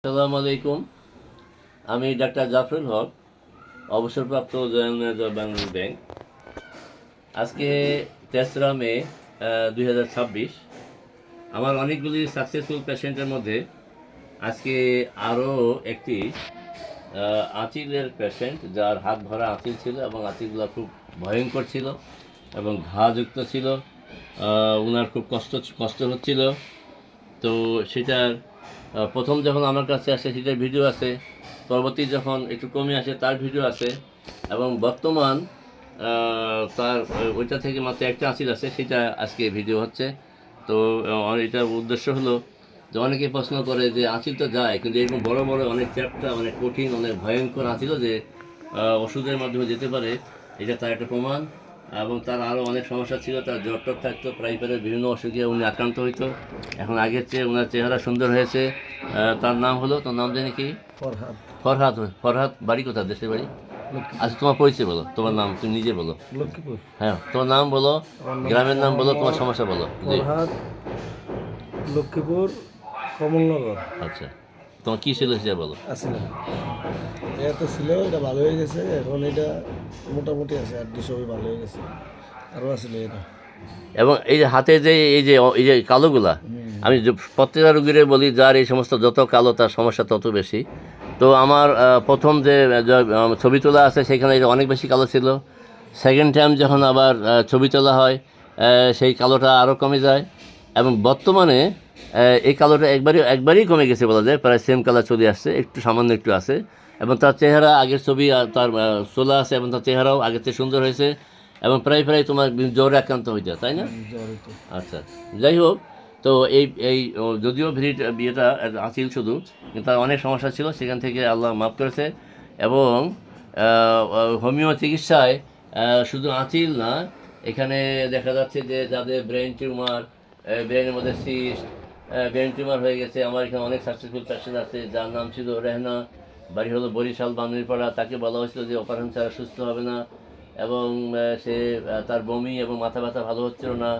আসসালামু আলাইকুম। আমি ডাক্তার জাফরুল হক, অবসরপ্রাপ্ত জয়েন্ট ম্যানেজার বাংলাদেশ ব্যাংক। আজকে 3রা মে 2026। আমার অনেকগুলি সাকসেসফুল পেশেন্টের মধ্যে আজকে আরও একটি আঁচিলের পেশেন্ট, যার হাত ভরা আঁচিল ছিল এবং আঁচিলগুলো খুব ভয়ঙ্কর ছিল এবং ঘাযুক্ত ছিল। ওনার খুব কষ্ট হচ্ছিল। তো সেটার প্রথম যখন আমার কাছে আসে সেটার ভিডিও আছে, পরবর্তী যখন একটু কমে আসে তার ভিডিও আছে, এবং বর্তমান তার ওইটা থেকে মাত্র একটা আঁচিল আছে, সেটা আজকে ভিডিও হচ্ছে। তো এটার উদ্দেশ্য হলো যে অনেকে প্রশ্ন করে যে আঁচিল তো যায়, কিন্তু এরকম বড় বড় অনেক চ্যাপ্টা, অনেক কঠিন, অনেক ভয়ঙ্কর আঁচিলও যে ওষুধের মাধ্যমে যেতে পারে, এটা তার একটা প্রমাণ। এবং তার আরও অনেক সমস্যা ছিল, তার জ্বর টর থাকতো, প্রায় বিভিন্ন অসুখে উনি আক্রান্ত হইতো। এখন আগের চেয়ে ওনার চেহারা সুন্দর হয়েছে। তার নাম হলো, তোর নাম জানি কি? ফরহাদ। ফরহাদ। ফরহাদ বাড়ি কোথায়, দেশের বাড়ি? আচ্ছা, তোমার পরিচয় বলো, তোমার নাম তুমি নিজে বলো। লক্ষ্মীপুর। হ্যাঁ, তোমার নাম বলো, গ্রামের নাম বলো, তোমার সমস্যা বলো। জি। ফরহাদ, লক্ষ্মীপুর, কমলনগর। আচ্ছা, তোমার কী ছিল সেটা বলো। আসলে এটা ছিল, এটা ভালো হয়ে গেছে, এখন এটা মোটামুটি আছে, আর সবই ভালো হয়ে গেছে, আরও আসলে এটা। এবং এই যে হাতে যে এই যে কালোগুলা, আমি প্রত্যেকটা রুগীর বলি যার এই সমস্ত যত কালো তার সমস্যা তত বেশি। তো আমার প্রথম যে ছবি তোলা আছে সেখানে এটা অনেক বেশি কালো ছিল। সেকেন্ড টাইম যখন আবার ছবি তোলা হয়, সেই কালোটা আরও কমে যায়। এবং বর্তমানে এই কালোটা একবারই কমে গেছে বলা যায়, প্রায় সেম কালার চলে আসছে, একটু সামান্য একটু আছে। এবং তার চেহারা আগের ছবি আর তার তোলা আছে, এবং তার চেহারাও আগের থেকে সুন্দর হয়েছে। এবং প্রায় তোমার জ্বরে আক্রান্ত হয়ে যায়, তাই না? আচ্ছা, যাই হোক। তো এই এই যদিও বিয়েটা আঁচিল শুধু, কিন্তু তার অনেক সমস্যা ছিল, সেখান থেকে আল্লাহ মাফ করেছে। এবং হোমিও চিকিৎসায় শুধু আঁচিল না, এখানে দেখা যাচ্ছে যে যাদের ব্রেন টিউমার, ব্রেনের মধ্যে সিস্ট, ব্রেন টিউমার হয়ে গেছে, আমার এখানে অনেক সাকসেসফুল পেশেন্ট আছে, যার নাম ছিল রেহনা, বাড়ি হলো বরিশাল বামনিরপাড়া। তাকে বলা হয়েছিল যে অপারেশন ছাড়া সুস্থ হবে না, এবং সে তার বমি এবং মাথা ব্যথা ভালো হচ্ছিল না।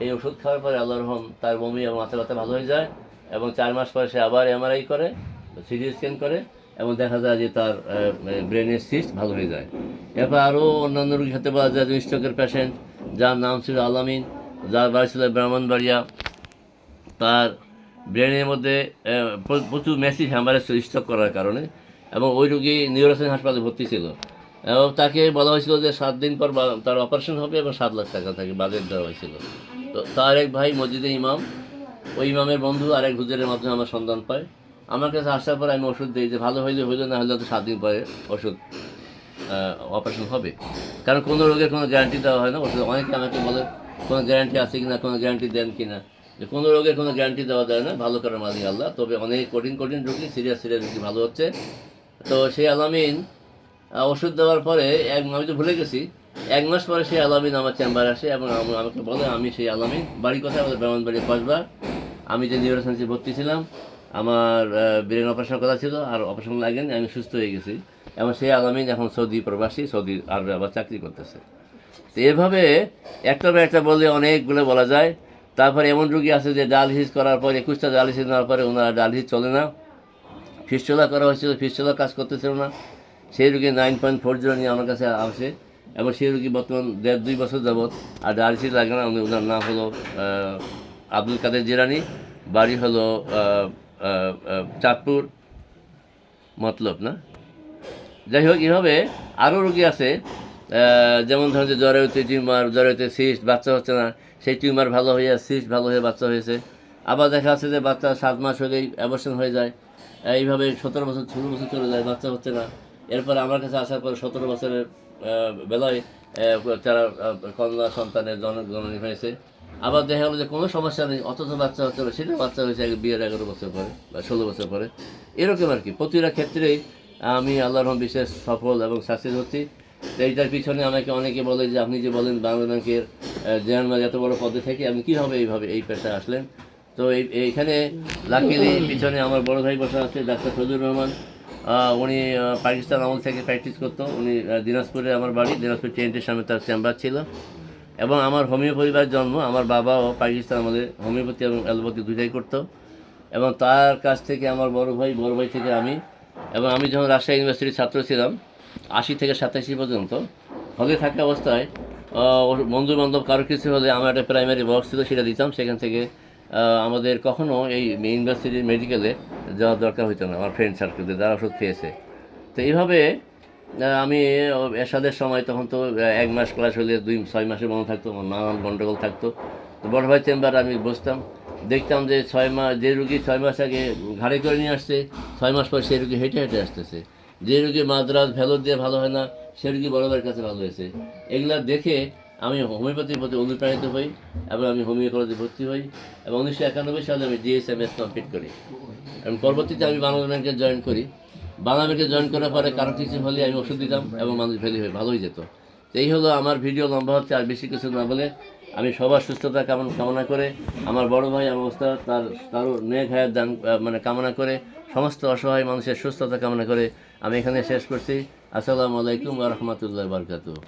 এই ওষুধ খাওয়ার পরে আল্লাহর রহম তার বমি এবং মাথা ব্যথা ভালো হয়ে যায়, এবং 4 মাস পরে সে আবার এমআরআই করে, সিটি স্ক্যান করে, এবং দেখা যায় যে তার ব্রেনের সিস্ট ভালো হয়ে যায়। এরপর আরও অন্যান্য রোগী হতে পাওয়া যায়, স্ট্রোকের পেশেন্ট, যার নাম ছিল আলামিন, যার বাড়ি ছিল ব্রাহ্মণবাড়িয়া। তার ব্রেনের মধ্যে প্রচুর ম্যাসিভ হ্যামারেজ স্ট্রোক করার কারণে, এবং ওই রোগী নিউরোসাইন হাসপাতালে ভর্তি ছিল, এবং তাকে বলা হয়েছিল যে 7 দিন পর তার অপারেশন হবে এবং 7 লাখ টাকা তাকে বাজেট দেওয়া হয়েছিল। তো তার এক ভাই মসজিদে ইমাম, ওই ইমামের বন্ধু আরেক হুজুরের মাধ্যমে আমার সন্ধান পায়। আমার কাছে আসার পর আমি ওষুধ দিই যে ভালো হইলে হইলো, না হলে তো 7 দিন পরে ওষুধ অপারেশন হবে। কারণ কোনো রোগের কোনো গ্যারান্টি দেওয়া হয় না ওষুধ। অনেকে আমাকে বলে কোনো গ্যারান্টি আছে কি না, কোনো গ্যারান্টি দেন কি না। যে কোনো রোগের কোনো গ্যারান্টি দেওয়া যায় না, ভালো করার মালিক আল্লাহ। তবে অনেক কঠিন রোগী, সিরিয়াস রোগী ভালো হচ্ছে। তো সেই আলামিন ওষুধ দেওয়ার পরে আমি তো ভুলে গেছি, 1 মাস পরে সেই আলামিন আমার চেম্বারে আসে এবং আমাকে বলে, আমি সেই আলামিন, বাড়ি কোথায়? আমাদের ব্রাহ্মণবাড়ি কসবা। আমি যে নিউরোসায়েন্সে ভর্তি ছিলাম, আমার ব্রেন অপারেশন করা ছিল, আর অপারেশন লাগেনি, আমি সুস্থ হয়ে গেছি। এবং সেই আলামিন এখন সৌদি প্রবাসী, সৌদি আরবে আবার চাকরি করতেছে। তো এভাবে একটা বা একটা বললে অনেকগুলো বলা যায়। তারপরে এমন রুগী আছে যে ডায়ালিসিস করার পর 21টা ডায়ালিসিস নেওয়ার পরে ওনারা ডায়ালিসিস চলে না, ফিস্টুলা করা হয়েছিল, ফিস্টুলা কাজ করতেছিল না। সেই রুগী 9.40 নিয়ে আমার কাছে আসে, এবং সেই রুগী বর্তমান 1.5-2 বছর যাবৎ আর ডায়ালিসিস লাগে না। ওনার নাম হলো আব্দুল কাদের জিলানী, বাড়ি হলো চাঁদপুর মতলব না। যাই হোক, এভাবে আরও রুগী আছে, যেমন ধরেন যে জ্বরে হতে টিউমার, জ্বরে হতে সিস্ট, বাচ্চা হচ্ছে না, সেই টিউমার ভালো হয়ে সিস্ট ভালো হয়ে বাচ্চা হয়েছে। আবার দেখা যাচ্ছে যে বাচ্চা 7 মাস হলেই অ্যাবর্শন হয়ে যায়। এইভাবে 17 বছর 16 বছর চলে যায়, বাচ্চা হচ্ছে না। এরপর আমার কাছে আসার পর 17 বছরের বেলায় তারা কন্যা সন্তানের জননী হয়েছে। আবার দেখা গেলো যে কোনো সমস্যা নেই, অথচ বাচ্চা হচ্ছে না, সেটা বাচ্চা হয়েছে বিয়ের 11 বছর পরে বা 16 বছর পরে। এরকম আর কি, প্রতিটা ক্ষেত্রেই আমি আল্লাহর রহমতে বিশেষ সফল এবং সাকসেস হচ্ছি। তো এইটার পিছনে আমাকে অনেকে বলে যে আপনি যে বলেন বাংলা ব্যাংকের জেনারেল এত বড় পদে থেকে আপনি কীভাবে এই পেশায় আসলেন। তো এইখানে লাকিলি পিছনে আমার বড় ভাই বসা আছে, ডাক্তার ফজলুর রহমান। উনি পাকিস্তান আমল থেকে প্র্যাকটিস করতো। উনি দিনাজপুরে, আমার বাড়ি দিনাজপুর ট্রেনটির সামনে তার চেম্বার ছিল। এবং আমার হোমিও পরিবার জন্ম, আমার বাবাও পাকিস্তান আমলে হোমিওপ্যাথি এবং অ্যালোপ্যাথি দুইটাই করতো। এবং তার কাছ থেকে আমার বড় ভাই থেকে আমি, এবং আমি যখন রাজশাহী ইউনিভার্সিটির ছাত্র ছিলাম 80 থেকে 87 পর্যন্ত, হলে থাকা অবস্থায় বন্ধু বান্ধব কারো কিছু হলে আমার একটা প্রাইমারি বক্স ছিল, সেটা দিতাম। সেখান থেকে আমাদের কখনও এই ইউনিভার্সিটির মেডিকেলে যাওয়ার দরকার হতো না, আমার ফ্রেন্ড সার্কেলে যারা ওষুধ খেয়েছে। তো এইভাবে আমি এরশাদের সময় তখন তো 1 মাস ক্লাস হলে 6 মাসের বন্ধ থাকতো, আমার নানান গণ্ডগোল থাকতো। তো বড় ভাই চেম্বারে আমি বসতাম, দেখতাম যে 6 মাস যে রুগী 6 মাস আগে ঘাড়ে করে নিয়ে আসছে, 6 মাস পর সেই রুগী হেঁটে হেঁটে আসতেছে। যে রুগী মাদ্রাজ ভেলোর দিয়ে ভালো হয় না, সে রুগী বড় ভাইয়ের কাছে ভালো হয়েছে। এগুলা দেখে আমি হোমিওপ্যাথির প্রতি অনুপ্রাণিত হই এবং আমি হোমিও কলেজে ভর্তি হই এবং 1991 সালে আমি DSMS কমপ্লিট করি এবং পরবর্তীতে আমি বাংলা ব্যাংকে জয়েন করি। বাংলা ব্যাংকে জয়েন করার পরে কারো কিছু হলে আমি ওষুধ দিতাম এবং মানুষ ভালোই যেত। তো এই হলো আমার ভিডিও, লম্বা হচ্ছে, আর বেশি কিছু না বলে আমি সবার সুস্থতা কামনা করে, আমার বড় ভাই আমার ওস্তাদ তারও নেক হায়াত দান কামনা করে, সমস্ত অসহায় মানুষের সুস্থতা কামনা করে আমি এখানে শেষ করছি। আসসালামু আলাইকুম ওয়া রাহমাতুল্লাহি ওয়া বারাকাতুহু।